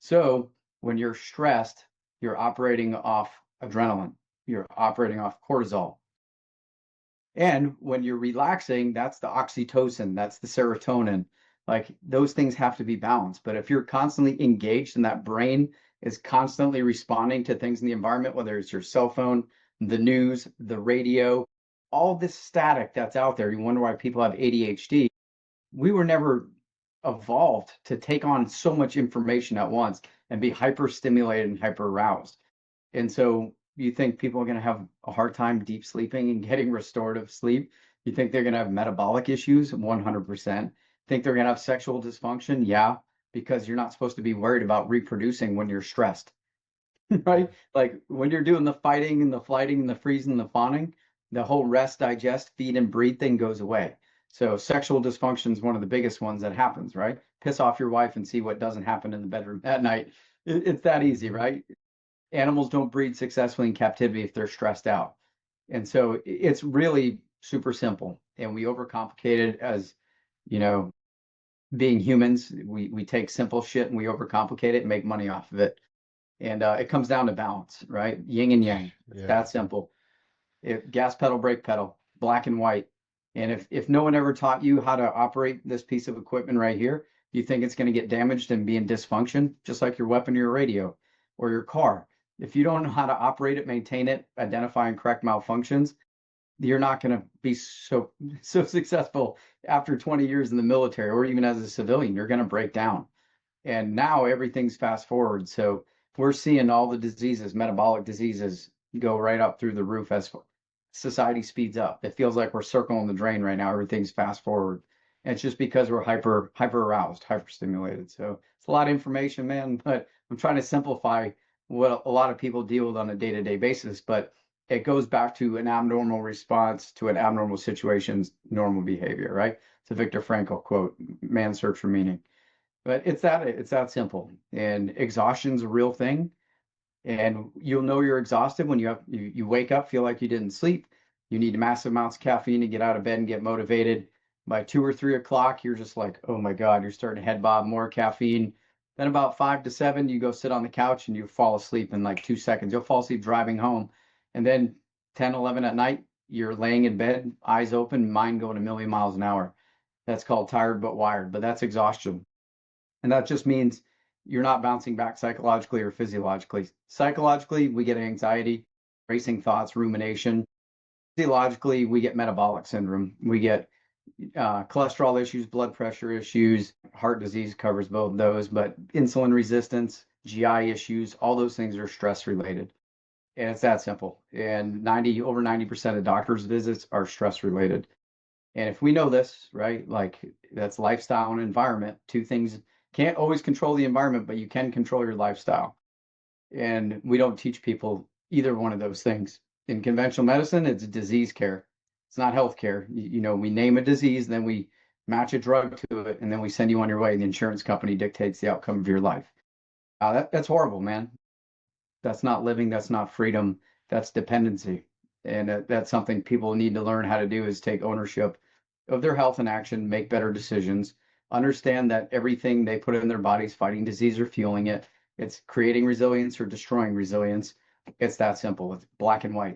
So when you're stressed, you're operating off adrenaline, you're operating off cortisol. And when you're relaxing, that's the oxytocin, that's the serotonin. Like those things have to be balanced. But if you're constantly engaged and that brain is constantly responding to things in the environment, whether it's your cell phone, the news, the radio, all this static that's out there, you wonder why people have ADHD. We were never evolved to take on so much information at once and be hyper stimulated and hyper aroused. And so you think people are going to have a hard time deep sleeping and getting restorative sleep? You think they're going to have metabolic issues? 100%. Think they're going to have sexual dysfunction? Yeah, because you're not supposed to be worried about reproducing when you're stressed, right? Like when you're doing the fighting and the flighting and the freezing and the fawning, the whole rest, digest, feed, and breathe thing goes away. So sexual dysfunction is one of the biggest ones that happens, right? Piss off your wife and see what doesn't happen in the bedroom at night. It's that easy, right? Animals don't breed successfully in captivity if they're stressed out. And so it's really super simple. And we overcomplicate it as, you know, being humans. We take simple shit and we overcomplicate it and make money off of it. And it comes down to balance, right? Yin and yang. It's that simple. Gas pedal, brake pedal, black and white. And if no one ever taught you how to operate this piece of equipment right here, you think it's going to get damaged and be in dysfunction, just like your weapon or your radio or your car. If you don't know how to operate it, maintain it, identify and correct malfunctions, you're not going to be so successful after 20 years in the military or even as a civilian. You're going to break down. And now everything's fast forward. So we're seeing all the diseases, metabolic diseases, go right up through the roof as society speeds up. It feels like we're circling the drain right now. Everything's fast forward. And it's just because we're hyper aroused, hyper stimulated. So it's a lot of information, man, but I'm trying to simplify what a lot of people deal with on a day-to-day basis, but it goes back to an abnormal response to an abnormal situation's normal behavior, right? It's a Viktor Frankl quote, man's search for meaning. But it's that simple. And exhaustion's a real thing. And you'll know you're exhausted when you wake up, feel like you didn't sleep. You need massive amounts of caffeine to get out of bed and get motivated. By 2 or 3 o'clock, you're just like, oh my God, you're starting to head bob, more caffeine. Then about 5 to 7, you go sit on the couch and you fall asleep in like 2 seconds. You'll fall asleep driving home. And then 10, 11 at night, you're laying in bed, eyes open, mind going a million miles an hour. That's called tired but wired, but that's exhaustion. And that just means you're not bouncing back psychologically or physiologically. Psychologically, we get anxiety, racing thoughts, rumination. Physiologically, we get metabolic syndrome. We get cholesterol issues, blood pressure issues, heart disease covers both of those, but insulin resistance, GI issues, all those things are stress related. And it's that simple. And over 90% of doctors' visits are stress related. And if we know this, right, like that's lifestyle and environment, two things. Can't always control the environment, but you can control your lifestyle. And we don't teach people either one of those things. In conventional medicine, it's disease care. It's not health care. We name a disease, then we match a drug to it, and then we send you on your way. And the insurance company dictates the outcome of your life. That's horrible, man. That's not living. That's not freedom. That's dependency. And that's something people need to learn how to do is take ownership of their health and action, make better decisions, understand that everything they put in their bodies fighting disease or fueling it. It's creating resilience or destroying resilience. It's that simple. It's black and white.